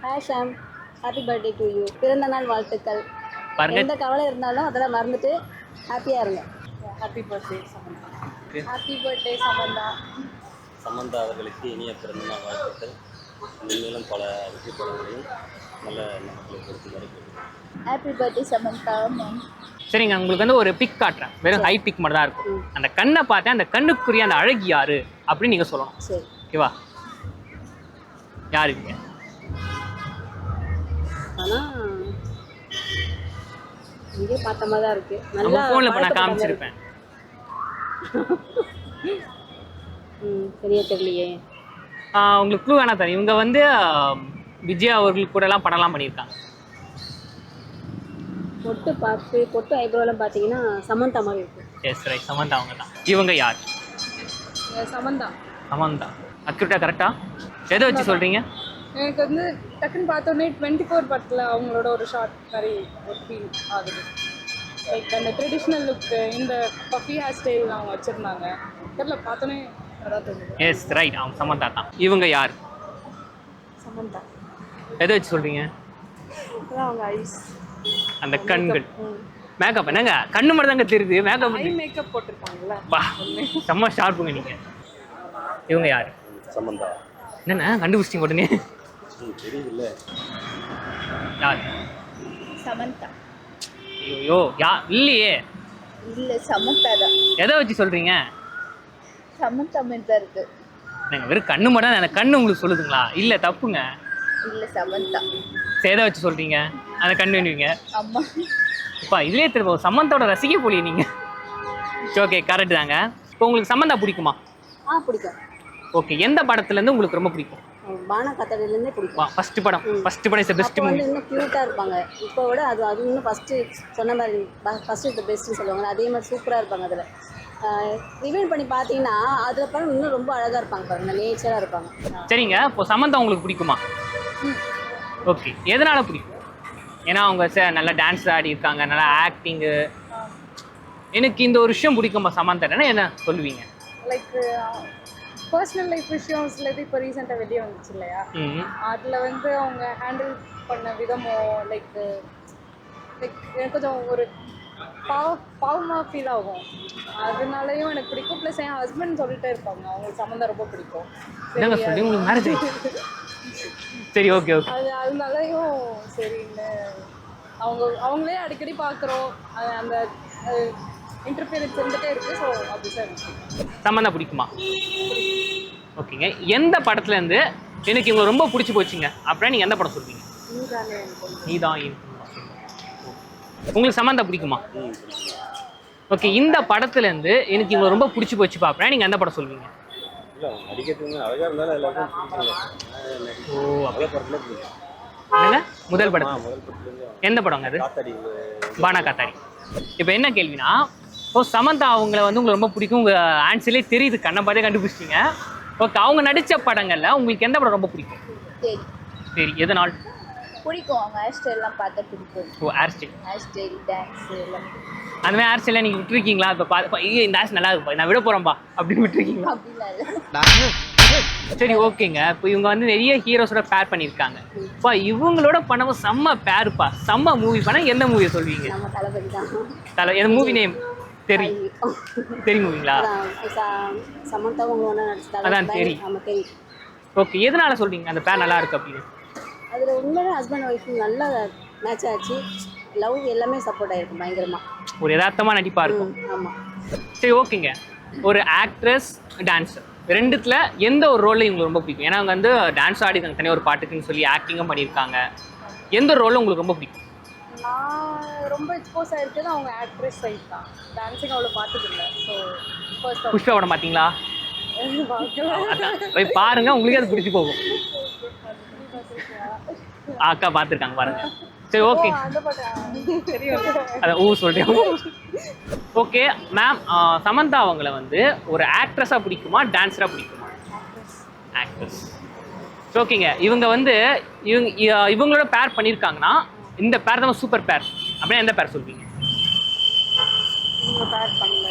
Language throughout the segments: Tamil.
Hi Sham, happy birthday to you. பிறந்த நாள் வாழ்த்துக்கள். பாருங்க. எந்த கவலை இருந்தாலும் அதெல்லாம் மறந்துட்டு ஹாப்பியாக இருங்க. Happy birthday Samantha. Happy birthday Samantha. Samantha அவர்களுக்கு இனிய பிறந்தநாள் வாழ்த்துக்கள். நீங்களும் பல வெற்றி படங்களையும் நல்ல எண்ணங்களை பொறுத்து வரைக்கும். Happy birthday Samantha ma'am. சரிங்க, உங்களுக்கு வந்து ஒரு பிக் காட்டுறேன். வெறும் ஹை பிக் மட்டும் தான் இருக்கும். அந்த கண்ணை பார்த்தேன், அந்த கண்ணுக்குரிய அந்த அழகு யாரு அப்படின்னு நீங்கள் சொல்லணும். சரி, ஓகேவா? யாருங்க? ஆனால் இங்கே பார்த்த மாதிரி தான் இருக்குது. நம்ம நல்லா ஃபோனில் இப்போ நான் காமிச்சிருப்பேன். சரியா தெரியலையே. உங்களுக்கு க்ளூ வேணா தரேன். இவங்க வந்து விஜயா அவர்களுக்கு கூடலாம் படம்லாம் பண்ணியிருக்காங்க. பொட்டு ஐப்ரோலாம் பார்த்தீங்கன்னா சமந்தா மாதிரி இருக்குது. எஸ் ரைட், சமந்தா அவங்க தான். இவங்க யார்? சமந்தா. சமந்தா அக்யூரேட்டா கரெக்டா? எதை வச்சு சொல்கிறீங்க? எனக்கு வந்து டக்குன்னு பார்த்தோன்னே 24 படத்தில் அவங்களோட ஒரு ஷார்ட் மாதிரி ஒரு ஃபீல் ஆகுது. லைக் அந்த ட்ரெடிஷ்னல் லுக்கு, இந்த பஃபி ஹேர் ஸ்டைல் அவங்க வச்சுருந்தாங்க. இதில் பார்த்தோன்னே அதான் தோணுது. எஸ் ரைட், அவங்க சமந்தா தான். இவங்க யார்? சமந்தா. எதை வச்சு சொல்கிறீங்க? அவங்க ஐஸ், அந்த கண்கள். மேக்கப் என்னங்க? கண்ணு மட்டும் தாங்க தெரியுது. மேக்கப் ஐ மேக்கப் போட்டிருப்பாங்கல்ல. பா, செம்ம ஷார்ப்புங்க நீங்கள். இவங்க யார்? சமந்தா. என்னண்ணா கண்டுபிடிச்சிங்க உடனே? தெரியுதுல்ல. யார்? சமந்தா ஐயோ, இல்லையே. இல்லை, சமந்தா தான். எதை வச்சு சொல்கிறீங்க? சமந்தா மாதிரி தான் இருக்குது. நீங்கள் வெறும் கண்ணு மட்டும் தான். அந்த கண்ணு உங்களுக்கு சொல்லுதுங்களா? இல்லை, தப்புங்க. இல்லை, சமந்தா. சரி, எதை வச்சு சொல்கிறீங்க அந்த கண்ணு வேணுவீங்க? அம்மா. இப்போ இதுலேயே திரும்ப சமந்தாவோட ரசிக்க போலியே நீங்கள். ஓகே, கரெக்டு தாங்க. இப்போ உங்களுக்கு சமந்தா பிடிக்குமா? பிடிக்கும். ஓகே, எந்த படத்துலேருந்து உங்களுக்கு ரொம்ப பிடிக்கும்? பானா கத்தடிலேருந்தே பிடிக்கும். ஃபஸ்ட்டு படம் பெஸ்ட் அப்போ வந்து இன்னும் க்யூட்டாக இருப்பாங்க. இப்போ விட அது இன்னும் ஃபஸ்ட்டு சொன்ன மாதிரி ஃபஸ்ட்டு த பெஸ்ட்டுன்னு சொல்லுவாங்க. அதே மாதிரி சூப்பராக இருப்பாங்க. அதில் ரிவைண்ட் பண்ணி பார்த்தீங்கன்னா அதில் பாருங்க இன்னும் ரொம்ப அழகாக இருப்பாங்க. பாருங்க, நேச்சராக இருப்பாங்க. சரிங்க, இப்போ சமந்தா உங்களுக்கு பிடிக்குமா? ஓகே, எதனால் பிடிக்கும்? ஏன்னா அவங்க நல்லா டான்ஸ் ஆடி இருக்காங்க, நல்லா ஆக்டிங்கு. எனக்கு இந்த ஒரு விஷயம் பிடிக்குமா சமந்தானா என்ன சொல்லுவீங்க? லைக் பர்சனல் லைஃப் விஷயம்ஸ்ல இப்போ ரீசெண்டாக வெளியே வந்துச்சு இல்லையா, அதில் வந்து அவங்க ஹேண்டில் பண்ண விதமோ லைக் எனக்கு கொஞ்சம் ஒரு பாவமாக ஃபீல் ஆகும். அதனாலையும் எனக்கு பிடிக்கும். ப்ளஸ் என் ஹஸ்பண்ட் சொல்லிட்டே இருப்பாங்க அவங்களுக்கு சம்மந்தம் ரொம்ப பிடிக்கும். சொல்லி உங்களுக்கு மேரேஜ் சரி, ஓகே ஓகே. அதனாலையும் சரின்னு அவங்களே அடிக்கடி பார்க்குறோம். அந்த இன்டர்ஃபியரன்ஸ் இருந்துகிட்டே இருக்குது. ஸோ அப்படி சார் சம்மந்தா பிடிக்குமா? ஓகேங்க, எந்த படத்துலேருந்து எனக்கு இவங்க ரொம்ப பிடிச்சி போச்சுங்க அப்படின்னா நீங்கள் எந்த படம் சொல்வீங்க? நீதான். உங்களுக்கு சம்மந்தா பிடிக்குமா? ஓகே, இந்த படத்துலேருந்து எனக்கு இவங்க ரொம்ப பிடிச்சி போச்சுப்பா அப்படின்னா நீங்கள் எந்த படம் சொல்வீங்க? அழகாக இருந்தாலும் எல்லாருக்கும் ஓ, அதே படத்தில் பிடிக்கும். என்னங்க முதல் படம்? முதல் படத்துலேருந்து. எந்த படங்க அது? காத்தாடி. பானா காத்தாடி. இப்போ என்ன கேள்வினா, இப்போ சமந்தா அவங்கள வந்து உங்களுக்கு ரொம்ப பிடிக்கும். உங்கள் ஆன்சர்லேயே தெரியுது, கண்ணை பார்த்தே கண்டுபிடிச்சிட்டிங்க. ஓகே, அவங்க நடித்த படங்களில் உங்களுக்கு எந்த படம் ரொம்ப பிடிக்கும்? சரி, எதனால் பிடிக்கும்? அவங்க ஹேர் ஸ்டைல்லாம் பார்த்தா பிடிக்கும். ஓ, ஹேர் ஸ்டைல் டான்ஸ் எல்லாம். அந்த மாதிரி ஹேர் ஸ்டைலாக நீங்கள் விட்டுருக்கீங்களா? இப்போ இந்த ஹேர் நல்லா இருக்குப்பா, நான் விட போகிறேன்பா அப்படின்னு விட்டுருக்கீங்களா? சரி, ஓகேங்க. இப்போ இவங்க வந்து நிறைய ஹீரோஸோட பேர் பண்ணியிருக்காங்க. இப்போ இவங்களோட பண்ணவும் செம்ம பேருப்பா, செம்ம மூவி பண்ண எந்த மூவியை சொல்வீங்க? நம்ம தளபதி தான். எந்த மூவி நேம் தெரியுங்களா? சமந்தாவும் ஒன்றா நடிச்சிட்டாங்க. அதான் தெரியும். ஆமாம், தெரியும். ஓகே, எதனால சொல்றீங்க அந்த பேர் நல்லா இருக்கு அப்படின்னு? அதில் உண்மையிலே ஹஸ்பண்ட் ஒய்ஃப் நல்லா மேட்ச் ஆச்சு. லவ் எல்லாமே சப்போர்ட் ஆகிருக்கும் பயங்கரமாக. ஒரு யதார்த்தமாக நடிப்பாக இருக்கும். ஆமாம். சரி, ஓகேங்க. ஒரு ஆக்ட்ரஸ், டான்ஸர் ரெண்டுத்தில் எந்த ஒரு ரோலில் இவங்களுக்கு ரொம்ப பிடிக்கும்? ஏன்னா அவங்க வந்து டான்ஸ் ஆடிருக்காங்க, தனியாக ஒரு பாட்டுக்குன்னு சொல்லி ஆக்டிங்கும் பண்ணியிருக்காங்க. எந்த ரோலில் உங்களுக்கு ரொம்ப பிடிக்கும்? நான் ரொம்ப எக்ஸ்போஸ் ஆகிருக்கேன் அவங்க ஆக்ட்ரஸ் சைட் தான். டான்ஸிங் அவ்வளோ பார்த்ததில்லை. ஸோ ஃபர்ஸ்ட் புஷ்பா படம் பார்த்தீங்களா? போய் பாருங்க, உங்களுக்கே அது பிடிச்சி போகும். அக்கா பார்த்துருக்காங்க பாருங்க. சரி, ஓகே. அதான் சொல்கிறேன். ஓகே மேம், சமந்தா அவங்கள வந்து ஒரு ஆக்ட்ரஸாக பிடிக்குமா, டான்ஸராக பிடிக்குமா? ஆக்ட்ரஸ். ஓகேங்க, இவங்க வந்து இவங்களோட பேர் பண்ணியிருக்காங்கன்னா இந்த பேர் தான் சூப்பர் பேர் அப்படின்னா எந்த பேர் சொல்வீங்க?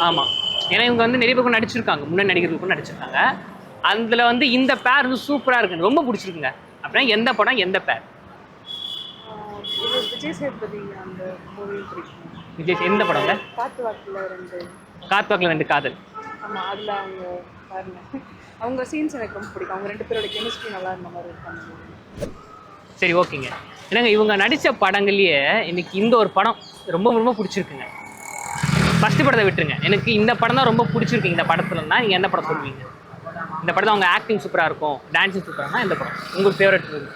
ஆமாம், ஏன்னா இவங்க வந்து நிறைய பேருக்கு நடிச்சிருக்காங்க, முன்னணி நடிகர்களுக்கும் நடிச்சிருக்காங்க. அதில் வந்து இந்த பேர் வந்து சூப்பராக இருக்குன்னு ரொம்ப பிடிச்சிருக்குங்க அப்படின்னா எந்த படம், எந்த பேர்? விஜய் சேதுபதி அந்த மூவி பிடிக்கும். விஜய் எந்த படங்க? காத்து வாக்குல 2. காத்து வாக்குல 2 காதல். ஆமாம், அதில் அவங்க பாருங்க, அவங்க சீன்ஸ் எனக்கு ரொம்ப பிடிக்கும். அவங்க 2 பேரோட கெமிஸ்ட்ரி நல்லா இருந்த மாதிரி இருக்காங்க. சரி ஓகேங்க. என்னங்க இவங்க நடித்த படங்கள்லேயே எனக்கு இந்த ஒரு படம் ரொம்ப ரொம்ப பிடிச்சிருக்குங்க. ஃபஸ்ட்டு படத்தை விட்டுருங்க, எனக்கு இந்த படம் தான் ரொம்ப பிடிச்சிருக்கு. இந்த படத்துலன்னா நீங்கள் எந்த படம் சொல்லுவீங்க? இந்த படத்தில் அவங்க ஆக்டிங் சூப்பராக இருக்கும், டான்ஸிங் சூப்பராக இந்த படம் உங்களுக்கு ஃபேவரட் மூவி?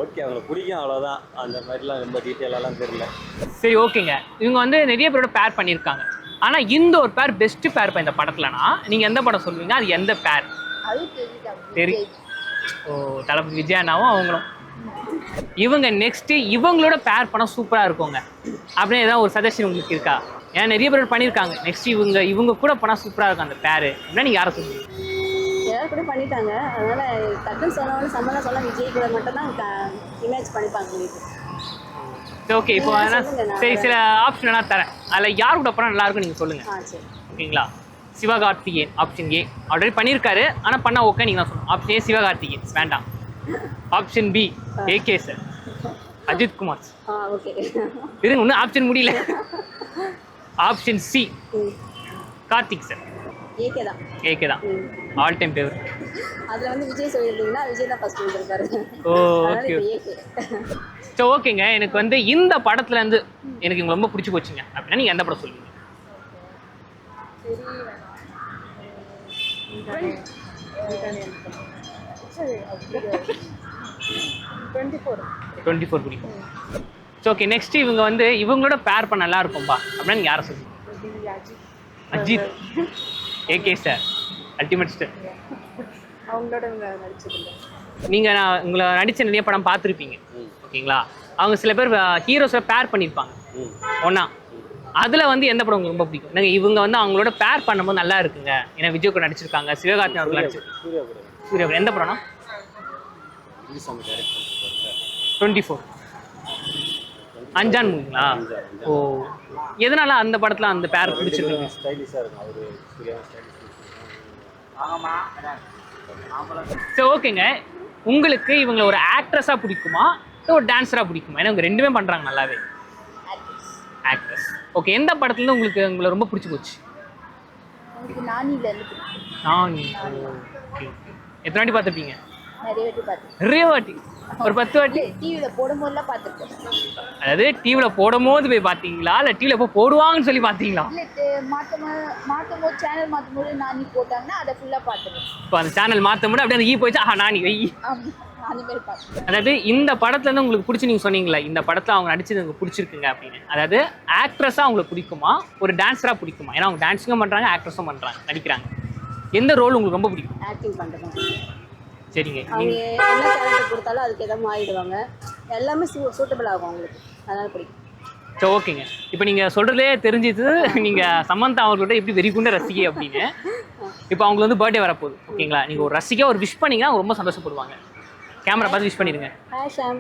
ஓகே, அவங்களை பிடிக்கும் அவ்வளோதான். அந்த மாதிரிலாம் ரொம்ப டீட்டெயிலெல்லாம் தெரியல. சரி ஓகேங்க. இவங்க வந்து நிறைய பேரோட பேர் பண்ணியிருக்காங்க. ஆனால் இந்த ஒரு பேர் பெஸ்ட்டு பேர் இப்போ இந்த படத்துலனா நீங்கள் எந்த படம் சொல்லுவீங்க? அது எந்த பேர்? தெரியும். ஓ, தளபதி விஜயானாவும் அவங்களும். இவங்க நெக்ஸ்ட்டு இவங்களோட பேர் படம் சூப்பராக இருக்குங்க அப்படின்னு ஏதாவது ஒரு சஜஷன் உங்களுக்கு இருக்கா? ஏன்னா நிறைய பேர் பண்ணியிருக்காங்க. நெக்ஸ்ட் இவங்க கூட படம் சூப்பராக இருக்கும் அந்த பேர் அப்படின்னா நீங்கள் யாரை சொல்லுவீங்க? எல்லாரும் கூட பண்ணிட்டாங்க. அதனால் டக்குன்னு சொன்னவொன்னு சம்மந்தம் சொல்ல விஜய் கூட மட்டும் தான் இமேஜ் பண்ணிப்பாங்க உங்களுக்கு. சரி ஓகே. இப்போ சரி சில ஆப்ஷன் எல்லாம் தரேன். அதில் யார் கூட படம் நல்லா இருக்கும் நீங்கள் சொல்லுங்கள். சரி ஓகேங்களா? சிவகார்த்திகேயன் ஆப்ஷன் ஏ ஆல்ரெடி பண்ணியிருக்காரு, ஆனால் பண்ணால் ஓகே நீங்கள் தான் சொல்லணும். ஆப்ஷன் ஏ சிவகார்த்திகேயன் வேண்டாம். Option B AK sir, Ajith Kumar. Okay இருங்க, ஒன்றும் ஆப்ஷன் முடியல. Option C Karthik sir. AK தான். ஏகே தான் ஆல் டைம் ஃபேவரட். அதில் வந்து விஜய் சொல்லியிருந்தீங்கன்னா விஜய் தான் ஃபஸ்ட் வந்திருக்காரு. Okay AK. சரி ஓகேங்க. எனக்கு வந்து இந்த படத்துலேருந்து எனக்கு இவங்க ரொம்ப பிடிச்சி போச்சுங்க அப்படின்னா நீங்கள் எந்த படம் சொல்லுவீங்க? சரி 24 பிடிக்கும். So okay. நெக்ஸ்ட் இவங்க வந்து இவங்களோட பேர் பண்ண நல்லா இருக்கும்பா அப்படின்னா நீங்கள் யாரை சொல்லுவீங்க? Ajith. AK sir ultimate star. அவங்களோட இவங்க நடிச்சதில்லை. நீங்கள் உங்களை நடித்த நிறைய படம் பார்த்துருப்பீங்க ஓகேங்களா? அவங்க சில பேர் ஹீரோஸை பேர் பண்ணியிருப்பாங்க ஒன்றா. அதில் வந்து எந்த படம் உங்களுக்கு ரொம்ப பிடிக்கும்? எனக்கு இவங்க வந்து அவங்களோட பேர் பண்ணும்போது நல்லா இருக்குங்க. ஏன்னா விஜய் கூட நடிச்சிருக்காங்க, சிவகார்த்திகேயன் அவர்கள் நடிச்சிருக்காங்க. சூர்யா எந்த படம்னா? 24 அஞ்சான் மூவிங்களா? ஓ, எதனால அந்த படத்தில் அந்த பேர் பிடிச்சிருக்கு? ஸ்டைலிஷாக இருக்கும் அவர். சரி ஓகேங்க. உங்களுக்கு இவங்களை ஒரு ஆக்ட்ரஸாக பிடிக்குமா இல்லை ஒரு டான்ஸராக பிடிக்குமா? ஏன்னா இவங்க ரெண்டுமே பண்ணுறாங்க நல்லாவே. ஆக்ட்ரஸ். ஓகே. எந்த படத்துலேருந்து உங்களுக்கு உங்களை ரொம்ப பிடிச்சி போச்சு? நானிலேருந்து நானி. ஓகே. எத்தனை வாட்டி பார்த்துருப்பீங்க? நிறைய வாட்டி பார்த்தேன். நிறைய வாட்டி? ஒரு 10 வாட்டி? டிவியில் போடும்போதெல்லாம் பார்த்துருக்கேன். அதாவது டிவியில் போடும்போது போய் பார்த்தீங்களா இல்லை டிவியில் எப்போ போடுவாங்கன்னு சொல்லி பார்த்தீங்களா? இல்லை, மாற்றும் போது சேனல் மாற்றும் போது நானி போட்டாங்கன்னா அதை ஃபுல்லாக பார்த்துருவேன். இப்போ அந்த சேனல் மாற்ற முடியும் அப்படியே அந்த ஈ போயிடுச்சு, நானி வெய். அந்த மாதிரி பார்த்துருவேன். அதாவது இந்த படத்துலேருந்து உங்களுக்கு பிடிச்சி நீங்கள் சொன்னீங்களா இந்த படத்தில் அவங்க நடிச்சது உங்களுக்கு பிடிச்சிருக்குங்க அப்படின்னு. அதாவது ஆக்ட்ரஸாக அவங்களுக்கு பிடிக்குமா ஒரு டான்ஸராக பிடிக்குமா? ஏன்னா அவங்க டான்ஸிங்கும் பண்ணுறாங்க, ஆக்ட்ரஸும் பண்ணுறாங்க, நடிக்கிறாங்க. எந்த ரோல் உங்களுக்கு ரொம்ப பிடிக்கும்? ஆக்டிங் பண்ணுறேன். சரிங்க. அவங்க என்ன கேரக்டர் கொடுத்தாலும் அதுக்கு எதாவது மாறிடுவாங்க. எல்லாமே சூட்டபிள் ஆகும் அவங்களுக்கு, அதனால் பிடிக்கும். சரி ஓகேங்க. இப்போ நீங்கள் சொல்கிறதே தெரிஞ்சிது நீங்கள் சமந்தா அவர்களோட எப்படி வெறிகுண்ட ரசிகை அப்படின்னு. இப்போ அவங்களுக்கு வந்து பர்த்டே வரப்போகுது ஓகேங்களா? நீங்கள் ஒரு ரசிகை ஒரு விஷ் பண்ணிங்கன்னா அவங்க ரொம்ப சந்தோஷப்படுவாங்க. கேமரா பார்த்து விஷ் பண்ணிடுங்க. Hi Sham,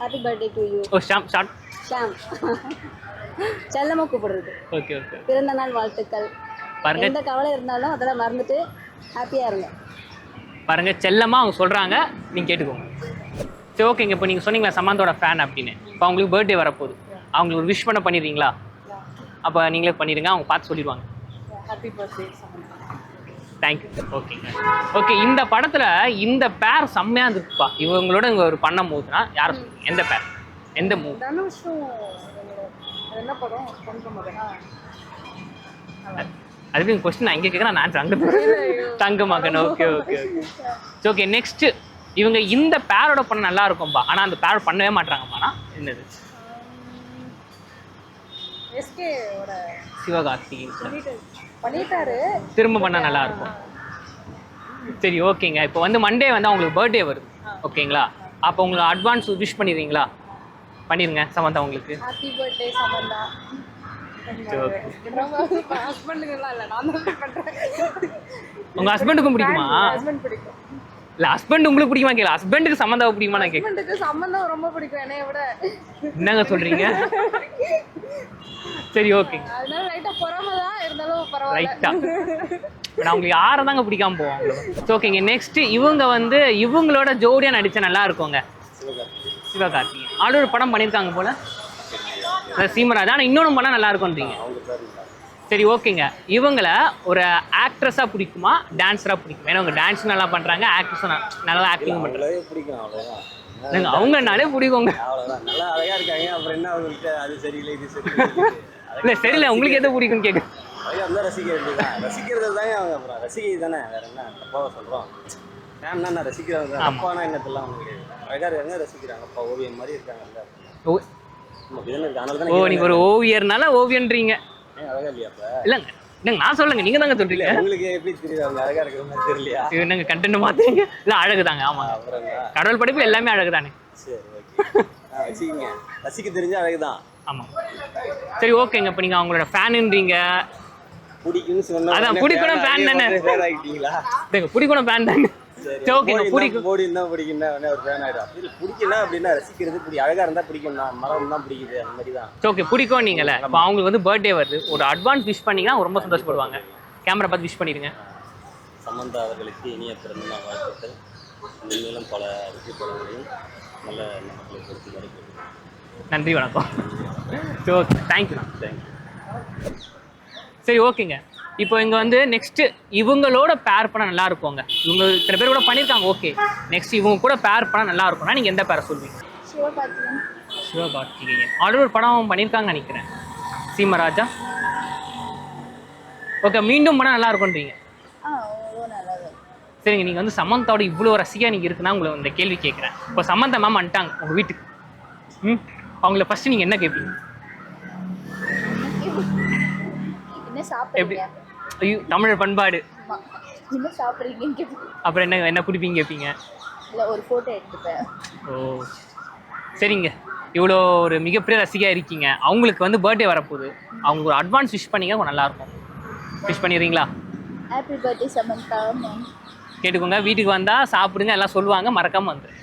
happy birthday to you. Oh Sham short Sham செல்லமாக கூப்பிடுறது. Okay okay. பிறந்த நாள் வாழ்த்துக்கள். பாருங்க, எந்த கவலை இருந்தாலும் அதெல்லாம் மறந்துட்டு ஹாப்பியாக இருங்க. பாருங்க செல்லமாக அவங்க சொல்கிறாங்க, நீங்கள் கேட்டுக்கோங்க. சரி ஓகேங்க. இப்போ நீங்கள் சொன்னீங்களா சமந்தோட ஃபேன் அப்படின்னு. இப்போ அவங்களுக்கு பர்த்டே வரப்போகுது, அவங்களுக்கு ஒரு விஷ் பண்ண பண்ணிடுறீங்களா? அப்போ நீங்களே பண்ணிடுங்க, அவங்க பார்த்து சொல்லிடுவாங்க. Happy birthday Samantha. தேங்க்யூ. ஓகேங்க. ஓகே. இந்த படத்தில் இந்த பேர் செம்மையாக இருந்துருக்குப்பா. இவங்களோட இங்கே ஒரு பண்ணும் போதுனா யாரை சொல்லுங்க? எந்த பேர், எந்த மூவி? தனுஷும் என்ன படம் கொண்ட மகனா? அதுக்கு கொஸ்டின் நான் இங்கே கேட்குறேன், நான் ஆன்சர் அங்கே தங்க மகன். Okay okay okay. Okay. Next இவங்க இந்த பேரோட பண்ண நல்லா இருக்கும்பா, ஆனால் அந்த பேரோட பண்ணவே மாட்டாங்கப்பானா என்னது? எஸ்கேவோட சிவகார்த்திகேயன் சார் பண்ணிட்டாரு, திரும்ப பண்ணால் நல்லா இருக்கும். சரி ஓகேங்க. இப்போ வந்து மண்டே வந்து அவங்களுக்கு பர்த்டே வருது ஓகேங்களா? அப்போ உங்களுக்கு அட்வான்ஸ் விஷ் பண்ணிடுறீங்களா? பண்ணிடுங்க சமந்தா உங்களுக்கு. Happy birthday Samantha. உங்கள் ஹஸ்பண்டுக்கும் பிடிக்குமா? ஹஸ்பண்ட் பிடிக்கும். இல்லை ஹஸ்பண்ட் உங்களுக்கு பிடிக்குமா கேட்கல, ஹஸ்பண்டுக்கு சம்மந்தாவை பிடிக்குமா நான் கேட்க. ஹஸ்பண்டுக்கு சம்மந்தம் ரொம்ப பிடிக்கும் என்னைய விட. என்னங்க சொல்கிறீங்க? சரி ஓகேங்க. அதனால லைட்டாக பொறாம தான் இருந்தாலும் பரவாயில்ல. ரைட்டா நான் உங்களுக்கு யாரை தாங்க பிடிக்காம போவோம். ஓகேங்க. நெக்ஸ்ட் இவங்க வந்து இவங்களோட ஜோடியாக நடிச்சா நல்லா இருக்குங்க. சிவகார்த்திகேயன் ஆல்ரெடி ஒரு படம் பண்ணியிருக்காங்க போல, சீமராஜ். ஆனால் இன்னொன்று பண்ணால் நல்லா இருக்கும்ன்றீங்க. சரி ஓகேங்க. இவங்கள ஒரு ஆக்ட்ரஸாக பிடிக்குமா டான்ஸராக பிடிக்கும்? ஏன்னா அவங்க டான்ஸ் நல்லா பண்ணுறாங்க, ஆக்ட்ரஸும் நல்லா ஆக்டிங் பண்ணுறாங்க. பிடிக்கும் அவ்வளோதான். அவங்கனாலே பிடிக்குங்க. அவ்வளோதான், நல்லா அழகா இருக்காங்க. அப்புறம் என்ன அவங்களுக்கு அது சரியில்லை இது சரி இல்லை சரியில்லை, உங்களுக்கு எது பிடிக்கும்னு கேட்கு. அழகா இருந்தால் ரசிக்க வேண்டியதுதான். ரசிக்கிறது தாங்க அவங்க. அப்புறம் ரசிகை தானே, வேற என்ன தப்பாக சொல்கிறோம். ஃபேன்னா நான் ரசிக்கிறவங்க, அப்பானா என்னத்தெல்லாம் அவங்க கிடையாது. அழகா இருக்காங்க, ரசிக்கிறாங்க. அப்பா ஓவியம் மாதிரி இருக்காங்கல்ல. ஓ நீங்கள் ஒரு ஓவியர்னால ஓவியன்றீங்க. அழகா இல்லையா? அப்ப இல்லைங்க இல்லைங்க நான் சொல்லுங்க, நீங்கள் தாங்க சொல்கிறீங்க. உங்களுக்கு எப்படி தெரியுது அவங்க அழகா இருக்கிற மாதிரி தெரியலையா? என்னங்க கண்டென்ட் மாற்றுறீங்க? இல்லை அழகு தாங்க. ஆமாங்க, அப்புறம் கடவுள் படைப்பு எல்லாமே அழகு தானே. சரி ஓகே, வச்சுக்கிங்க. ரசிக்க தெரிஞ்ச அழகுதான். ஆமாம் சரி ஓகேங்க. இப்போ நீங்கள் அவங்களோட ஃபேனுன்றீங்க. பிடிக்கும்னு சொன்னா அதான் பிடிக்கணும் ஃபேன் தானே. ஆகிட்டீங்களா? பிடிக்கணும் ஃபேன் தானே. சரி ஓகேங்க. பிடிக்கும் போடி இருந்தால் பிடிக்குன்னா ஒரு ஃபேன் ஆகிடும். அப்படி பிடிக்குன்னா அப்படின்னா ரசிக்கிறது அழகாக இருந்தால் பிடிக்கும். நான் மரம் தான் பிடிக்குது அந்த மாதிரி தான். ஓகே பிடிக்கும் நீங்களே. இப்போ அவங்களுக்கு வந்து பர்த்டே வருது, ஒரு அட்வான்ஸ் விஷ் பண்ணிங்கன்னா ரொம்ப சந்தோஷப்படுவாங்க. கேமரா பார்த்து விஷ் பண்ணிடுங்க. சமந்தா அவர்களுக்கு இனிய பிறந்தநாள் வாழ்த்துக்கள். மேலும் பல வெற்றி படங்களையும் நல்ல மக்களை பொறுத்து கிடைக்கும். நன்றி வணக்கம். சரி ஓகே தேங்க்யூண்ணா. தேங்க்யூ. சரி ஓகேங்க. இப்போ இங்கே வந்து நெக்ஸ்ட்டு இவங்களோட பேர் பண்ணால் நல்லா இருக்குங்க. இவங்க இத்தனை பேர் கூட பண்ணியிருக்காங்க. ஓகே நெக்ஸ்ட் இவங்க கூட பேர் பண்ணால் நல்லா இருக்கும்னா நீங்கள் எந்த பேரை சொல்வீங்க? சிவகார்த்திகேயன். சிவகார்த்திகேயன் ஆல்ரெடி ஒரு படம் பண்ணியிருக்காங்கன்னு நினைக்கிறேன், சீமராஜா. ஓகே மீண்டும் படம் நல்லா இருக்கும்ன்றீங்க. சரிங்க. நீங்கள் வந்து சமந்தாவோட இவ்வளோ ரசிகா நீங்கள் இருக்குன்னா உங்களை இந்த கேள்வி கேட்குறேன். இப்போ சமந்தா மேம் வந்துட்டாங்க உங்கள் வீட்டுக்கு. அவங்கள ஃபஸ்ட்டு நீங்கள் என்ன கேட்பீங்க? என்ன எப்படி? சாப்பிடுறீங்க? ஐயோ தமிழ் பண்பாடு. என்ன சாப்பிடுறீங்கன்னு கேட்பேன். அப்புறம் என்ன குடிப்பீங்க கேட்பீங்க? இல்லை ஒரு ஃபோட்டோ எடுத்துப்பேன். ஓ சரிங்க. இவ்வளோ ஒரு மிகப்பெரிய ரசிகையாக இருக்கீங்க. அவங்களுக்கு வந்து பர்த்டே வரப்போகுது, அவங்களுக்கு ஒரு அட்வான்ஸ் விஷ் பண்ணிங்க நல்லாயிருக்கும். விஷ் பண்ணிடுறீங்களா? Happy birthday Samantha ma'am. கேட்டுக்கோங்க. வீட்டுக்கு வந்தால் சாப்பிடுங்க, எல்லாம் சொல்லுவாங்க, மறக்காமல் வந்துடுங்க.